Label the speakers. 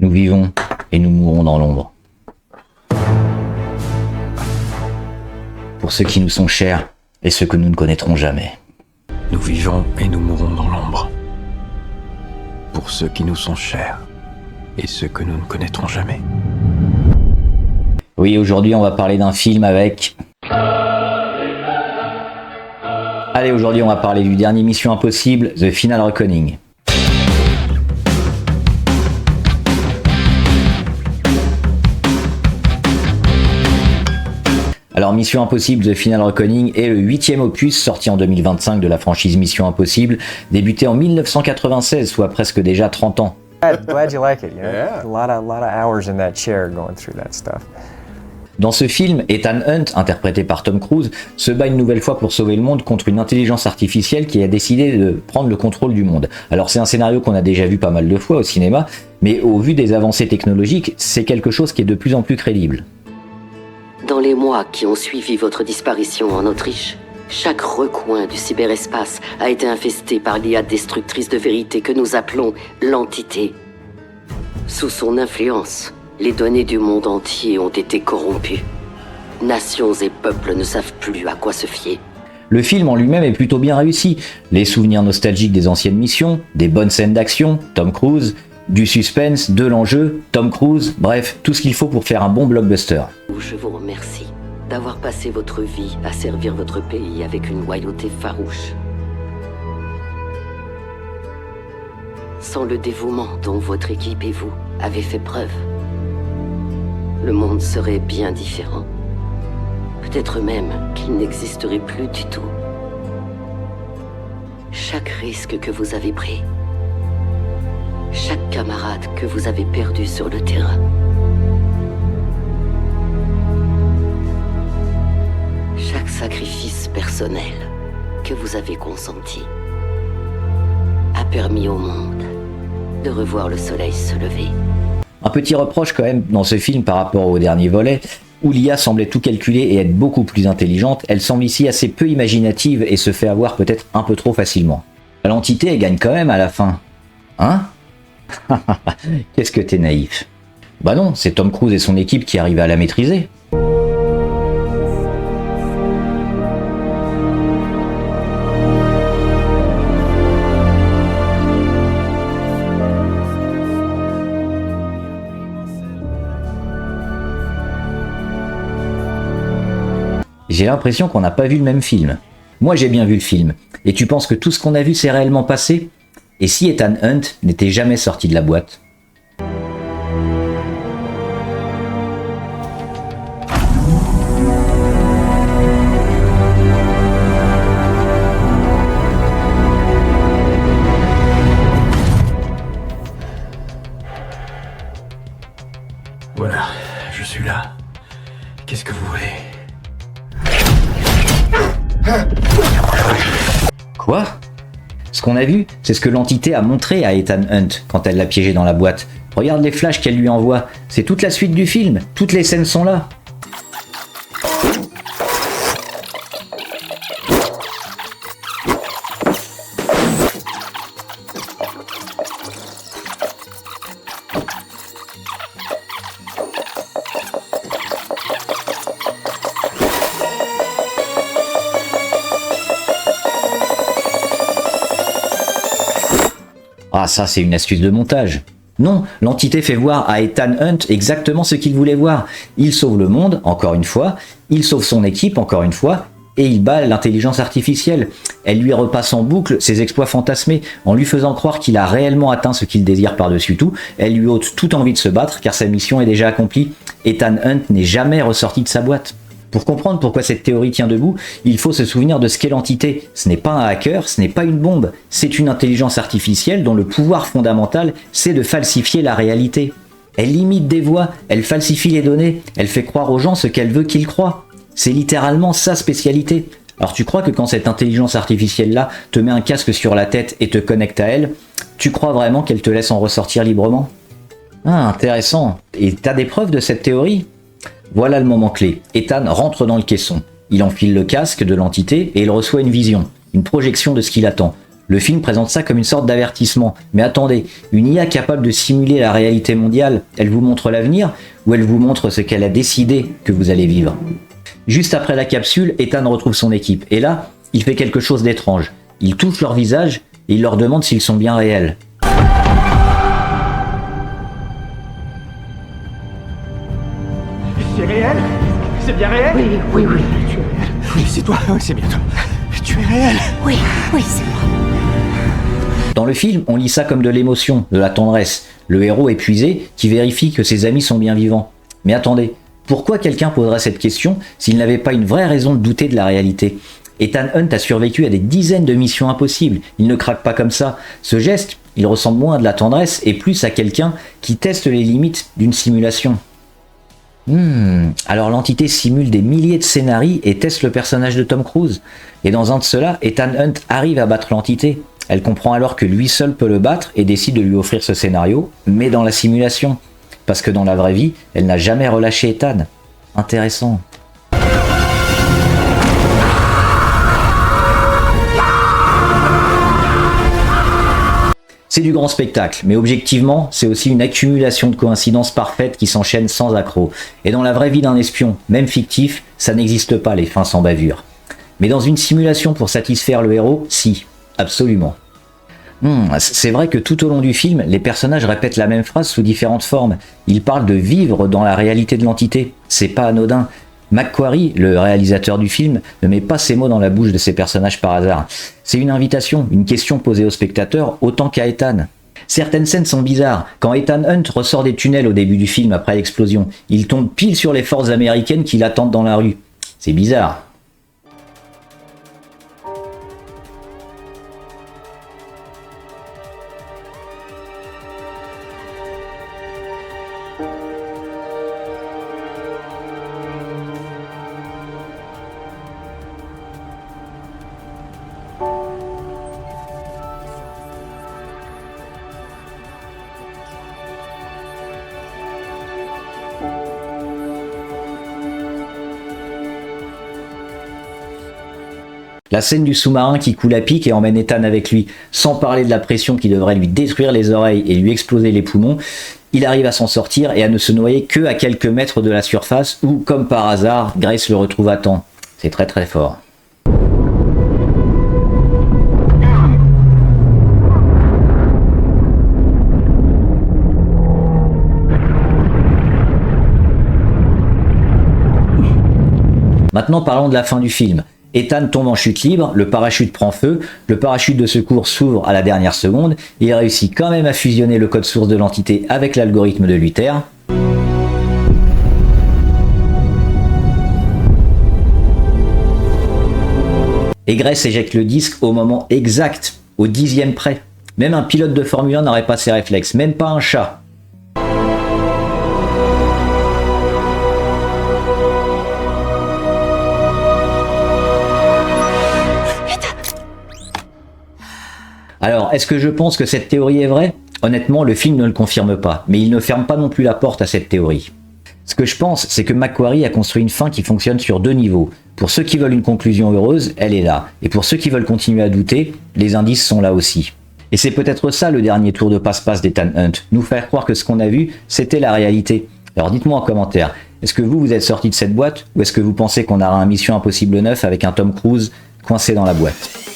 Speaker 1: Nous vivons et nous mourrons dans l'ombre. Pour ceux qui nous sont chers et ceux que nous ne connaîtrons jamais.
Speaker 2: Nous vivons et nous mourrons dans l'ombre. Pour ceux qui nous sont chers et ceux que nous ne connaîtrons jamais.
Speaker 1: Oui, aujourd'hui on va parler d'un film avec... Allez, aujourd'hui on va parler du dernier Mission Impossible, The Final Reckoning. Alors Mission Impossible The Final Reckoning est le 8e opus sorti en 2025 de la franchise Mission Impossible, débuté en 1996, soit presque déjà 30 ans.
Speaker 3: Glad you like it, you know?
Speaker 4: Yeah.
Speaker 3: A lot of hours in that chair going through that stuff.
Speaker 1: Dans ce film, Ethan Hunt, interprété par Tom Cruise, se bat une nouvelle fois pour sauver le monde contre une intelligence artificielle qui a décidé de prendre le contrôle du monde. Alors c'est un scénario qu'on a déjà vu pas mal de fois au cinéma, mais au vu des avancées technologiques, c'est quelque chose qui est de plus en plus crédible.
Speaker 5: Dans les mois qui ont suivi votre disparition en Autriche, chaque recoin du cyberespace a été infesté par l'IA destructrice de vérité que nous appelons l'entité. Sous son influence, les données du monde entier ont été corrompues. Nations et peuples ne savent plus à quoi se fier.
Speaker 1: Le film en lui-même est plutôt bien réussi. Les souvenirs nostalgiques des anciennes missions, des bonnes scènes d'action, Tom Cruise, du suspense, de l'enjeu, Tom Cruise, bref, tout ce qu'il faut pour faire un bon blockbuster.
Speaker 5: Je vous remercie d'avoir passé votre vie à servir votre pays avec une loyauté farouche. Sans le dévouement dont votre équipe et vous avez fait preuve, le monde serait bien différent. Peut-être même qu'il n'existerait plus du tout. Chaque risque que vous avez pris, chaque camarade que vous avez perdu sur le terrain, chaque sacrifice personnel que vous avez consenti a permis au monde de revoir le soleil se lever.
Speaker 1: Un petit reproche quand même dans ce film par rapport au dernier volet, où l'IA semblait tout calculer et être beaucoup plus intelligente, elle semble ici assez peu imaginative et se fait avoir peut-être un peu trop facilement. L'entité elle gagne quand même à la fin. Hein? Qu'est-ce que t'es naïf. Bah non, c'est Tom Cruise et son équipe qui arrivent à la maîtriser. J'ai l'impression qu'on n'a pas vu le même film. Moi j'ai bien vu le film. Et tu penses que tout ce qu'on a vu s'est réellement passé? Et si Ethan Hunt n'était jamais sorti de la boîte?
Speaker 2: Voilà, je suis là. Qu'est-ce que vous voulez?
Speaker 1: Quoi? Ce qu'on a vu, c'est ce que l'entité a montré à Ethan Hunt quand elle l'a piégé dans la boîte. Regarde les flashs qu'elle lui envoie. C'est toute la suite du film. Toutes les scènes sont là. Ah ça c'est une astuce de montage. Non, l'entité fait voir à Ethan Hunt exactement ce qu'il voulait voir. Il sauve le monde, encore une fois, il sauve son équipe, encore une fois, et il bat l'intelligence artificielle. Elle lui repasse en boucle ses exploits fantasmés, en lui faisant croire qu'il a réellement atteint ce qu'il désire par-dessus tout. Elle lui ôte toute envie de se battre, car sa mission est déjà accomplie. Ethan Hunt n'est jamais ressorti de sa boîte. Pour comprendre pourquoi cette théorie tient debout, il faut se souvenir de ce qu'est l'entité. Ce n'est pas un hacker, ce n'est pas une bombe, c'est une intelligence artificielle dont le pouvoir fondamental, c'est de falsifier la réalité. Elle imite des voix, elle falsifie les données, elle fait croire aux gens ce qu'elle veut qu'ils croient. C'est littéralement sa spécialité. Alors tu crois que quand cette intelligence artificielle-là te met un casque sur la tête et te connecte à elle, tu crois vraiment qu'elle te laisse en ressortir librement? Ah, intéressant. Et t'as des preuves de cette théorie? Voilà le moment clé. Ethan rentre dans le caisson. Il enfile le casque de l'entité et il reçoit une vision, une projection de ce qu'il attend. Le film présente ça comme une sorte d'avertissement. Mais attendez, une IA capable de simuler la réalité mondiale, elle vous montre l'avenir ou elle vous montre ce qu'elle a décidé que vous allez vivre? Juste après la capsule, Ethan retrouve son équipe. Et là, il fait quelque chose d'étrange. Il touche leur visage et il leur demande s'ils sont bien réels.
Speaker 4: C'est réel? C'est bien réel?
Speaker 6: Oui, oui, oui.
Speaker 4: Tu es réel. Oui, c'est toi. Oui, c'est bien toi. Tu es réel.
Speaker 6: Oui, oui, c'est moi.
Speaker 1: Dans le film, on lit ça comme de l'émotion, de la tendresse. Le héros épuisé qui vérifie que ses amis sont bien vivants. Mais attendez, pourquoi quelqu'un poserait cette question s'il n'avait pas une vraie raison de douter de la réalité? Ethan Hunt a survécu à des dizaines de missions impossibles. Il ne craque pas comme ça. Ce geste, il ressemble moins à de la tendresse et plus à quelqu'un qui teste les limites d'une simulation. Alors l'entité simule des milliers de scénarios et teste le personnage de Tom Cruise. Et dans un de ceux-là, Ethan Hunt arrive à battre l'entité. Elle comprend alors que lui seul peut le battre et décide de lui offrir ce scénario, mais dans la simulation. Parce que dans la vraie vie, elle n'a jamais relâché Ethan. Intéressant. C'est du grand spectacle, mais objectivement, c'est aussi une accumulation de coïncidences parfaites qui s'enchaînent sans accroc. Et dans la vraie vie d'un espion, même fictif, ça n'existe pas les fins sans bavure. Mais dans une simulation pour satisfaire le héros, si, absolument. C'est vrai que tout au long du film, les personnages répètent la même phrase sous différentes formes. Ils parlent de vivre dans la réalité de l'entité. C'est pas anodin. McQuarrie, le réalisateur du film, ne met pas ces mots dans la bouche de ses personnages par hasard. C'est une invitation, une question posée au spectateur autant qu'à Ethan. Certaines scènes sont bizarres. Quand Ethan Hunt ressort des tunnels au début du film après l'explosion, il tombe pile sur les forces américaines qui l'attendent dans la rue. C'est bizarre. La scène du sous-marin qui coule à pic et emmène Ethan avec lui, sans parler de la pression qui devrait lui détruire les oreilles et lui exploser les poumons, il arrive à s'en sortir et à ne se noyer que à quelques mètres de la surface où, comme par hasard, Grace le retrouve à temps. C'est très très fort. Maintenant parlons de la fin du film. Ethan tombe en chute libre, le parachute prend feu, le parachute de secours s'ouvre à la dernière seconde, et il réussit quand même à fusionner le code source de l'entité avec l'algorithme de Luther. Et Grace éjecte le disque au moment exact, au 10e près. Même un pilote de Formule 1 n'aurait pas ces réflexes, même pas un chat. Alors, est-ce que je pense que cette théorie est vraie? Honnêtement, le film ne le confirme pas, mais il ne ferme pas non plus la porte à cette théorie. Ce que je pense, c'est que McQuarrie a construit une fin qui fonctionne sur deux niveaux. Pour ceux qui veulent une conclusion heureuse, elle est là. Et pour ceux qui veulent continuer à douter, les indices sont là aussi. Et c'est peut-être ça le dernier tour de passe-passe d'Ethan Hunt, nous faire croire que ce qu'on a vu, c'était la réalité. Alors dites-moi en commentaire, est-ce que vous êtes sorti de cette boîte, ou est-ce que vous pensez qu'on aura un Mission Impossible 9 avec un Tom Cruise coincé dans la boîte?